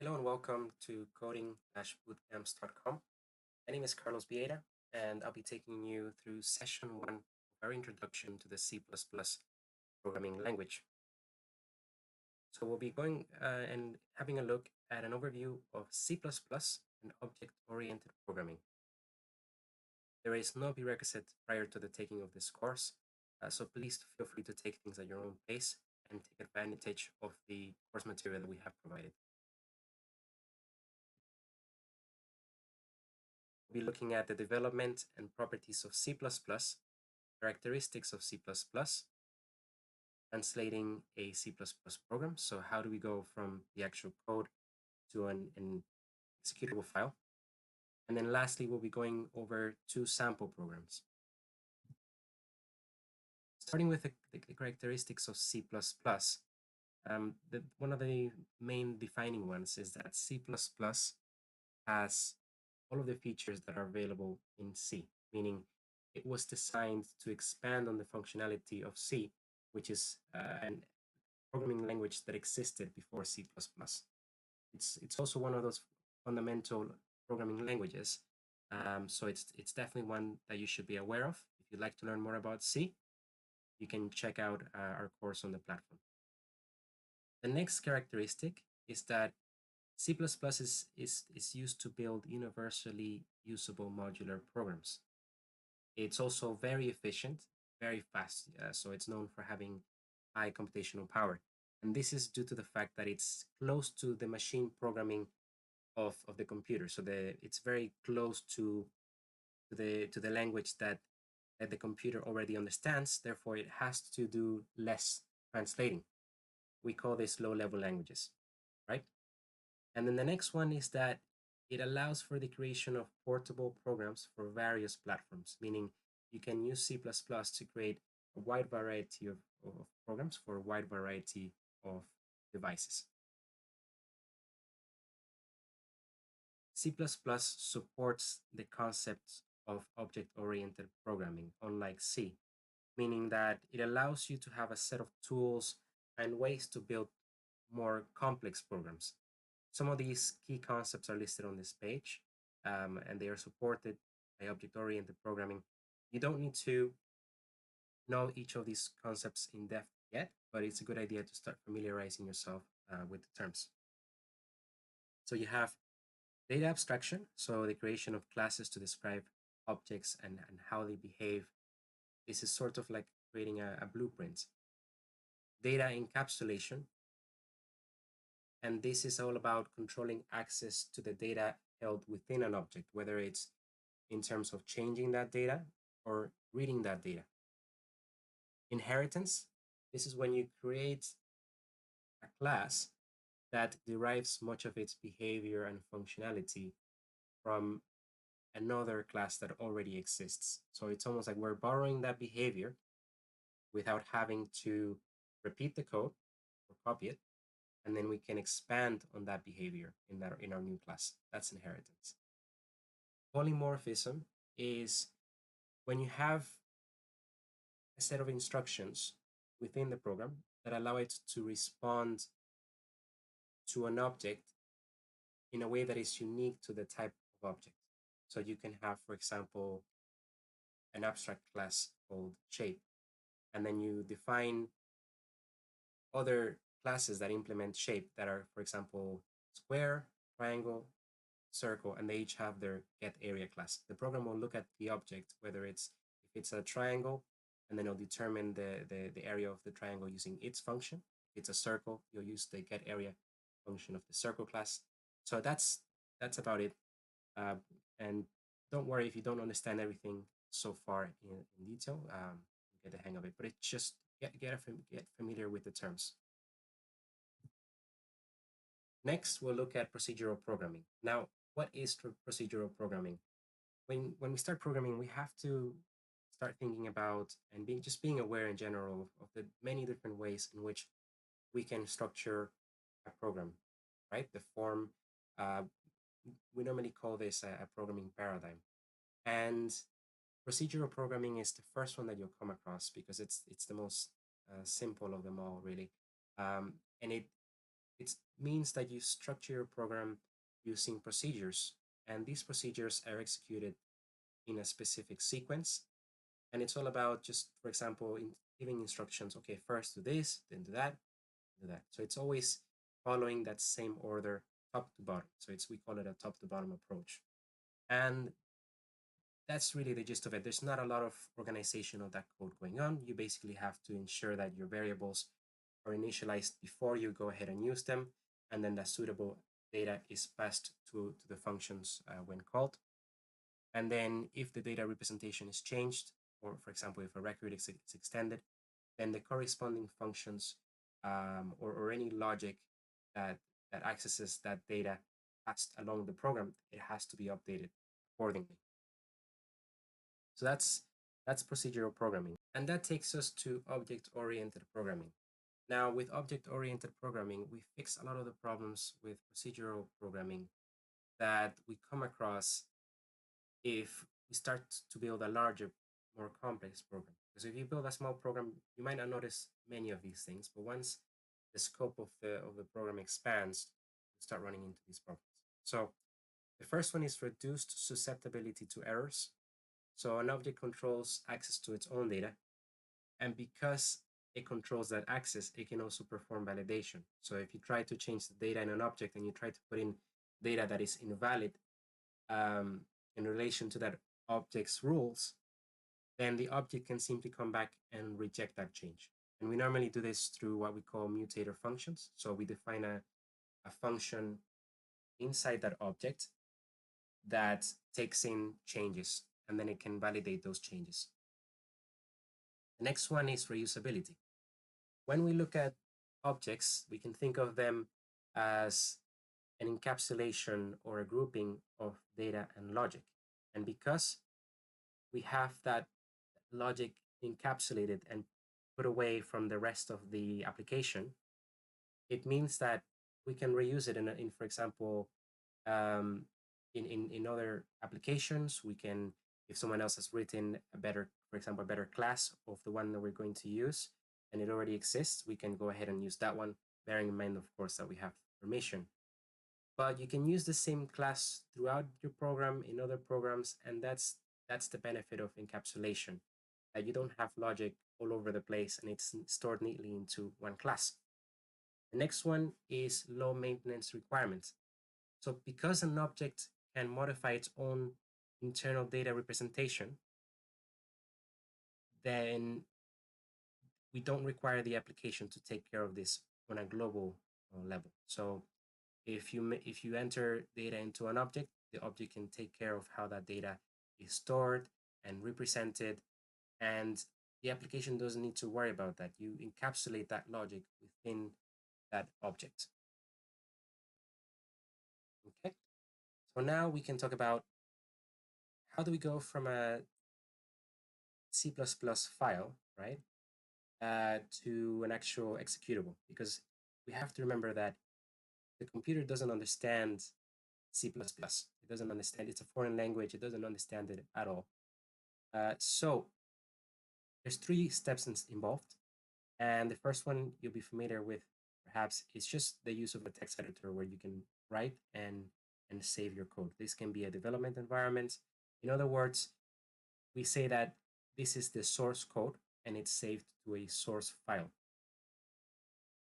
Hello and welcome to coding-bootcamps.com. My name is Carlos Vieira, and I'll be taking you through session one of our introduction to the C++ programming language. So we'll be going and having a look at an overview of C++ and object-oriented programming. There is no prerequisite prior to the taking of this course, so please feel free to take things at your own pace and take advantage of the course material that we have provided. We'll be looking at the development and properties of C++, characteristics of C++, translating a C++ program. So how do we go from the actual code to an executable file? And then lastly, we'll be going over two sample programs. Starting with the characteristics of C++, one of the main defining ones is that C++ has all of the features that are available in C, meaning it was designed to expand on the functionality of C, which is an programming language that existed before C++. It's also one of those fundamental programming languages, so it's definitely one that you should be aware of. If you'd like to learn more about C, you can check out our course on the platform. The next characteristic is that C++ is used to build universally usable modular programs. It's also very efficient, very fast, so it's known for having high computational power. And this is due to the fact that it's close to the machine programming of the computer. So it's very close to the language that the computer already understands. Therefore, it has to do less translating. We call this low-level languages, right? And then the next one is that it allows for the creation of portable programs for various platforms, meaning you can use C++ to create a wide variety of programs for a wide variety of devices. C++ supports the concept of object-oriented programming, unlike C, meaning that it allows you to have a set of tools and ways to build more complex programs. Some of these key concepts are listed on this page, and they are supported by object-oriented programming. You don't need to know each of these concepts in depth yet, but it's a good idea to start familiarizing yourself with the terms. So you have data abstraction, so the creation of classes to describe objects and how they behave. This is sort of like creating a blueprint. Data encapsulation, and this is all about controlling access to the data held within an object, whether it's in terms of changing that data or reading that data. Inheritance, this is when you create a class that derives much of its behavior and functionality from another class that already exists. So it's almost like we're borrowing that behavior without having to repeat the code or copy it, and then we can expand on that behavior in our new class. That's inheritance. Polymorphism is when you have a set of instructions within the program that allow it to respond to an object in a way that is unique to the type of object. So you can have, for example, an abstract class called shape, and then you define other classes that implement shape that are, for example, square, triangle, circle, and they each have their get area class. The program will look at the object, whether if it's a triangle, and then it'll determine the area of the triangle using its function. If it's a circle, you'll use the get area function of the circle class. So that's about it. And don't worry if you don't understand everything so far in detail. Get the hang of it, but it's just get familiar with the terms. Next, we'll look at procedural programming. Now, what is procedural programming? When we start programming, we have to start thinking about and being aware in general of the many different ways in which we can structure a program, right? The form, we normally call this a programming paradigm. And procedural programming is the first one that you'll come across because it's the most simple of them all, really. And It means that you structure your program using procedures, and these procedures are executed in a specific sequence. And it's all about just, for example, in giving instructions, okay, first do this, then do that, do that. So it's always following that same order, top to bottom. So we call it a top to bottom approach. And that's really the gist of it. There's not a lot of organization of that code going on. You basically have to ensure that your variables are initialized before you go ahead and use them, and then the suitable data is passed to the functions when called. And then if the data representation is changed, or for example, if a record is extended, then the corresponding functions or any logic that, that accesses that data passed along the program, it has to be updated accordingly. So that's procedural programming. And that takes us to object-oriented programming. Now, with object-oriented programming, we fix a lot of the problems with procedural programming that we come across if we start to build a larger, more complex program. Because if you build a small program, you might not notice many of these things, but once the scope of the program expands, you start running into these problems. So the first one is reduced susceptibility to errors. So an object controls access to its own data, and because it controls that access, it can also perform validation. So if you try to change the data in an object and you try to put in data that is invalid in relation to that object's rules, then the object can simply come back and reject that change. And we normally do this through what we call mutator functions. So we define a function inside that object that takes in changes, and then it can validate those changes. The next one is reusability. When we look at objects, we can think of them as an encapsulation or a grouping of data and logic. And because we have that logic encapsulated and put away from the rest of the application, it means that we can reuse it in for example, um, in other applications. We can, if someone else has written a better, for example, a better class of the one that we're going to use, and it already exists, we can go ahead and use that one, bearing in mind, of course, that we have permission. But you can use the same class throughout your program in other programs, and that's the benefit of encapsulation. That you don't have logic all over the place, and it's stored neatly into one class. The next one is low maintenance requirements. So because an object can modify its own internal data representation, then we don't require the application to take care of this on a global level. So if you enter data into an object, the object can take care of how that data is stored and represented, and the application doesn't need to worry about that. You encapsulate that logic within that object. Okay, so now we can talk about how do we go from a C++ file, right, to an actual executable, because we have to remember that the computer doesn't understand C++. It doesn't understand, it's a foreign language, it doesn't understand it at all. So there's three steps involved. And the first one you'll be familiar with, perhaps, is just the use of a text editor where you can write and save your code. This can be a development environment. In other words, we say that this is the source code and it's saved to a source file.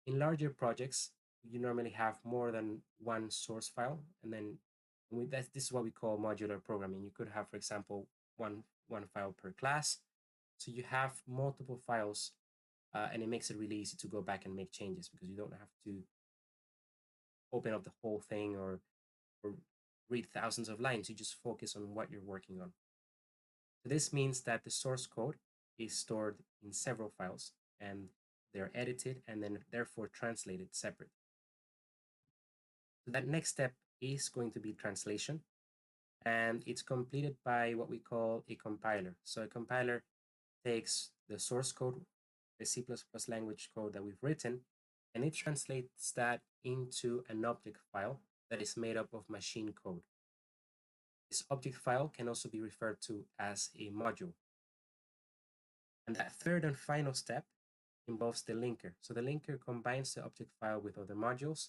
In larger projects, you normally have more than one source file, and then this is what we call modular programming. You could have, for example, one file per class. So you have multiple files, and it makes it really easy to go back and make changes because you don't have to open up the whole thing or read thousands of lines. You just focus on what you're working on. So this means that the source code is stored in several files, and they're edited and then therefore translated separate. So that next step is going to be translation, and it's completed by what we call a compiler. So a compiler takes the source code, the C++ language code that we've written, and it translates that into an object file that is made up of machine code. This object file can also be referred to as a module. And that third and final step involves the linker. So the linker combines the object file with other modules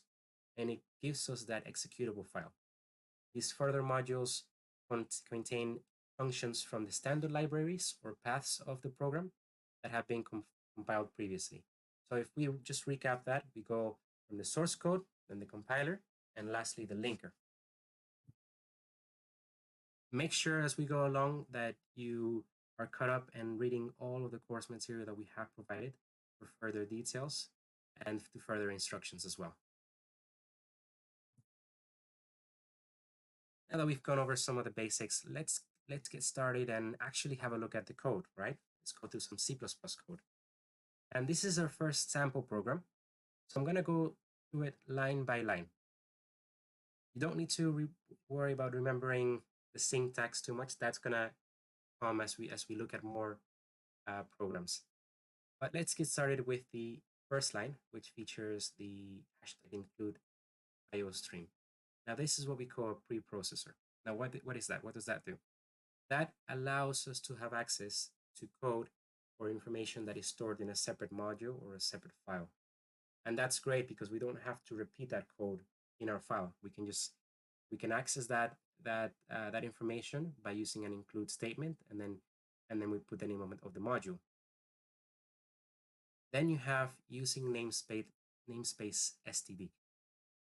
and it gives us that executable file. These further modules contain functions from the standard libraries or paths of the program that have been compiled previously. So if we just recap that, we go from the source code, then the compiler, and lastly the linker. Make sure as we go along that you are caught up and reading all of the course material that we have provided for further details and to further instructions as well. Now that we've gone over some of the basics, let's get started and actually have a look at the code, right? Let's go through some C++ code. And this is our first sample program. So I'm going to go through it line by line. You don't need to worry about remembering the syntax too much. That's going to come as we look at more programs. But let's get started with the first line, which features the hashtag include IO stream. Now this is what we call a preprocessor. Now what is that? What does that do? That allows us to have access to code or information that is stored in a separate module or a separate file. And that's great because we don't have to repeat that code in our file. We can access that information by using an include statement, and then we put the name of the module. Then you have using namespace std,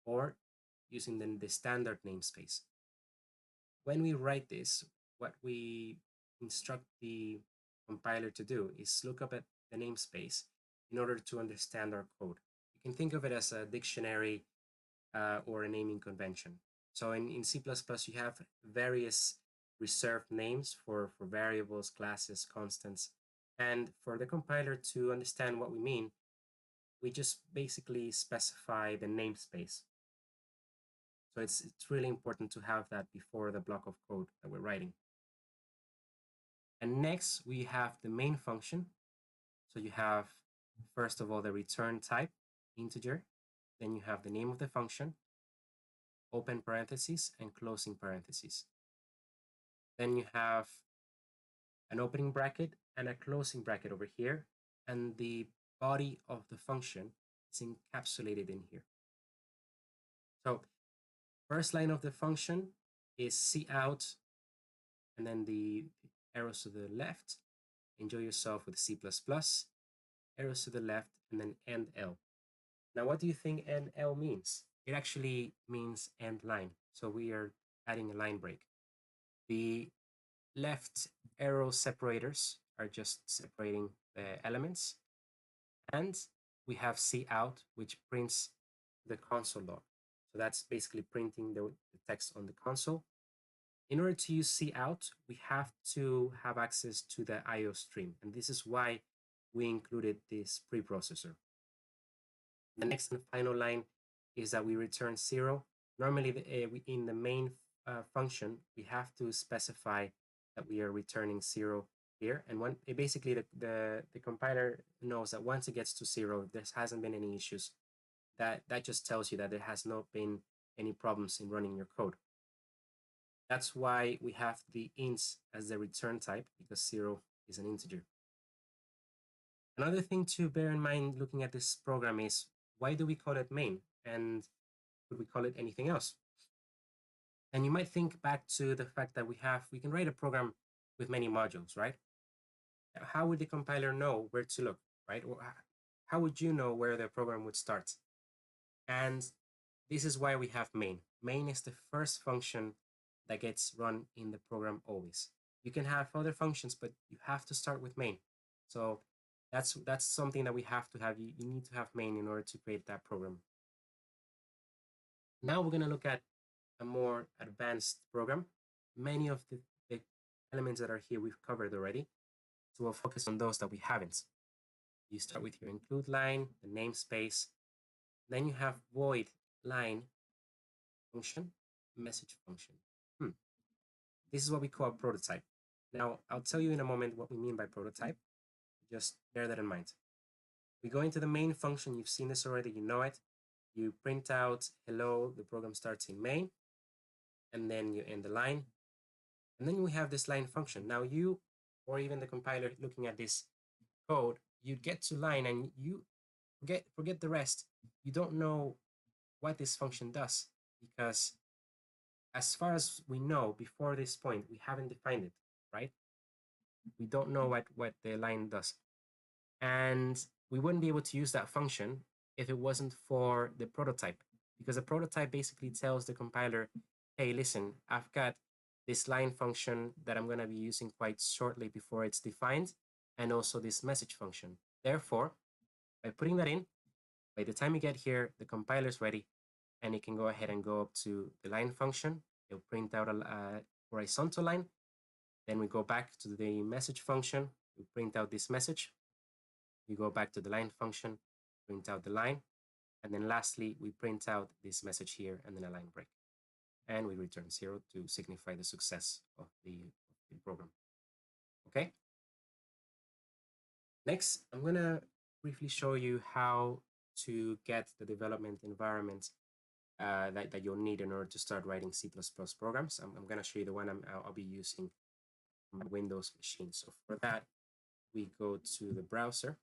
or using the standard namespace. When we write this, what we instruct the compiler to do is look up at the namespace in order to understand our code. You can think of it as a dictionary or a naming convention. So in C++, you have various reserved names for variables, classes, constants. And for the compiler to understand what we mean, we just basically specify the namespace. So it's really important to have that before the block of code that we're writing. And next, we have the main function. So you have, first of all, the return type, integer. Then you have the name of the function, open parentheses and closing parentheses. Then you have an opening bracket and a closing bracket over here, and the body of the function is encapsulated in here. So first line of the function is cout, and then the arrows to the left, enjoy yourself with C++, arrows to the left, and then end L. Now, what do you think end L means? It actually means end line. So we are adding a line break. The left arrow separators are just separating the elements. And we have cout, which prints the console log. So that's basically printing the text on the console. In order to use cout, we have to have access to the IO stream. And this is why we included this preprocessor. The next and final line is that we return 0. Normally, in the main function, we have to specify that we are returning 0 here. And basically, the compiler knows that once it gets to 0, there hasn't been any issues. That just tells you that there has not been any problems in running your code. That's why we have the ints as the return type, because 0 is an integer. Another thing to bear in mind looking at this program is, why do we call it main? And could we call it anything else? And you might think back to the fact that we can write a program with many modules, right? How would the compiler know where to look, right? Or how would you know where the program would start? And this is why we have main. Main is the first function that gets run in the program always. You can have other functions, but you have to start with main. So that's something that we have to have. You need to have main in order to create that program. Now we're going to look at a more advanced program. Many of the elements that are here we've covered already. So we'll focus on those that we haven't. You start with your include line, the namespace. Then you have void line function, message function. This is what we call a prototype. Now, I'll tell you in a moment what we mean by prototype. Just bear that in mind. We go into the main function. You've seen this already. You know it. You print out hello. The program starts in main. And then you end the line. And then we have this line function. Now you, or even the compiler looking at this code, you get to line and you forget the rest. You don't know what this function does, because as far as we know, before this point, we haven't defined it, right? We don't know what the line does. And we wouldn't be able to use that function if it wasn't for the prototype, because the prototype basically tells the compiler, hey, listen, I've got this line function that I'm going to be using quite shortly before it's defined, and also this message function. Therefore, by putting that in, by the time you get here, the compiler is ready, and it can go ahead and go up to the line function. It'll print out a horizontal line. Then we go back to the message function. We print out this message. We go back to the line function, print out the line. And then lastly, we print out this message here and then a line break. And we return 0 to signify the success of the program. Okay? Next, I'm going to briefly show you how to get the development environment that you'll need in order to start writing C++ programs. I'm going to show you the one I'll be using on my Windows machine. So for that, we go to the browser.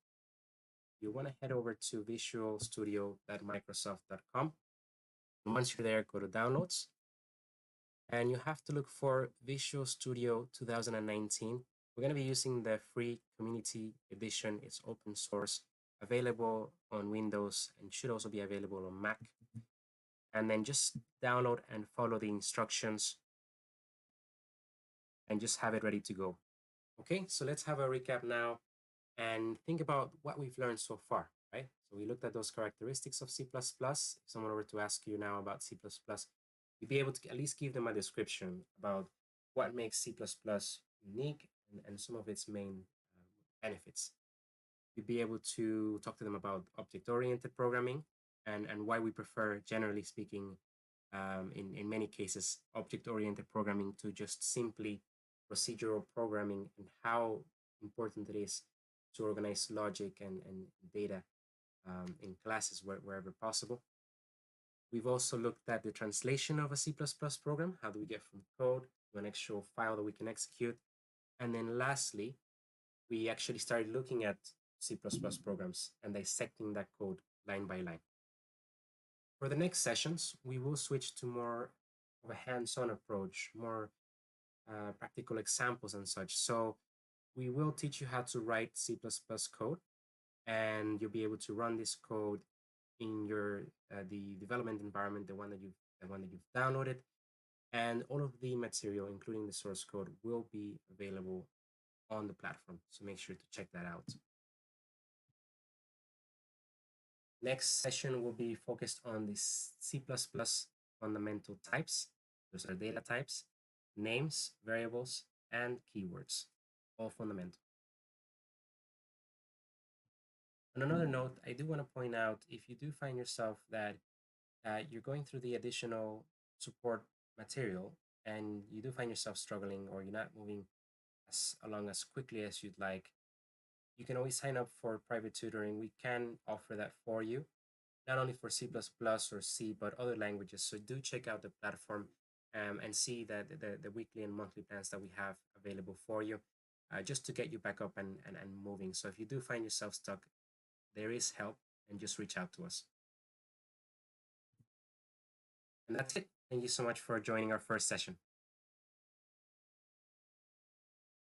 You want to head over to visualstudio.microsoft.com. And once you're there, go to Downloads. And you have to look for Visual Studio 2019. We're going to be using the free community edition. It's open source, available on Windows, and should also be available on Mac. And then just download and follow the instructions and just have it ready to go. Okay, so let's have a recap now and think about what we've learned so far, right? So we looked at those characteristics of C++. If someone were to ask you now about C++, you'd be able to at least give them a description about what makes C++ unique and some of its main benefits. You'd be able to talk to them about object-oriented programming and why we prefer, generally speaking, in many cases, object-oriented programming to just simply procedural programming, and how important it is to organize logic and data in classes wherever possible. We've also looked at the translation of a C++ program. How do we get from code to an actual file that we can execute? And then lastly, we actually started looking at C++ programs and dissecting that code line by line. For the next sessions, we will switch to more of a hands-on approach, more practical examples and such. So we will teach you how to write C++ code, and you'll be able to run this code in your the development environment, the one that you've downloaded, and all of the material, including the source code, will be available on the platform. So make sure to check that out. Next session will be focused on the C++ fundamental types. Those are data types, names, variables, and keywords, all fundamental. On another note, I do want to point out, if you do find yourself that you're going through the additional support material and you do find yourself struggling, or you're not moving along as quickly as you'd like, you can always sign up for private tutoring. We can offer that for you, not only for C++ or C, but other languages. So do check out the platform and see that the weekly and monthly plans that we have available for you, just to get you back up and moving. So if you do find yourself stuck, there is help, and just reach out to us. And that's it. Thank you so much for joining our first session.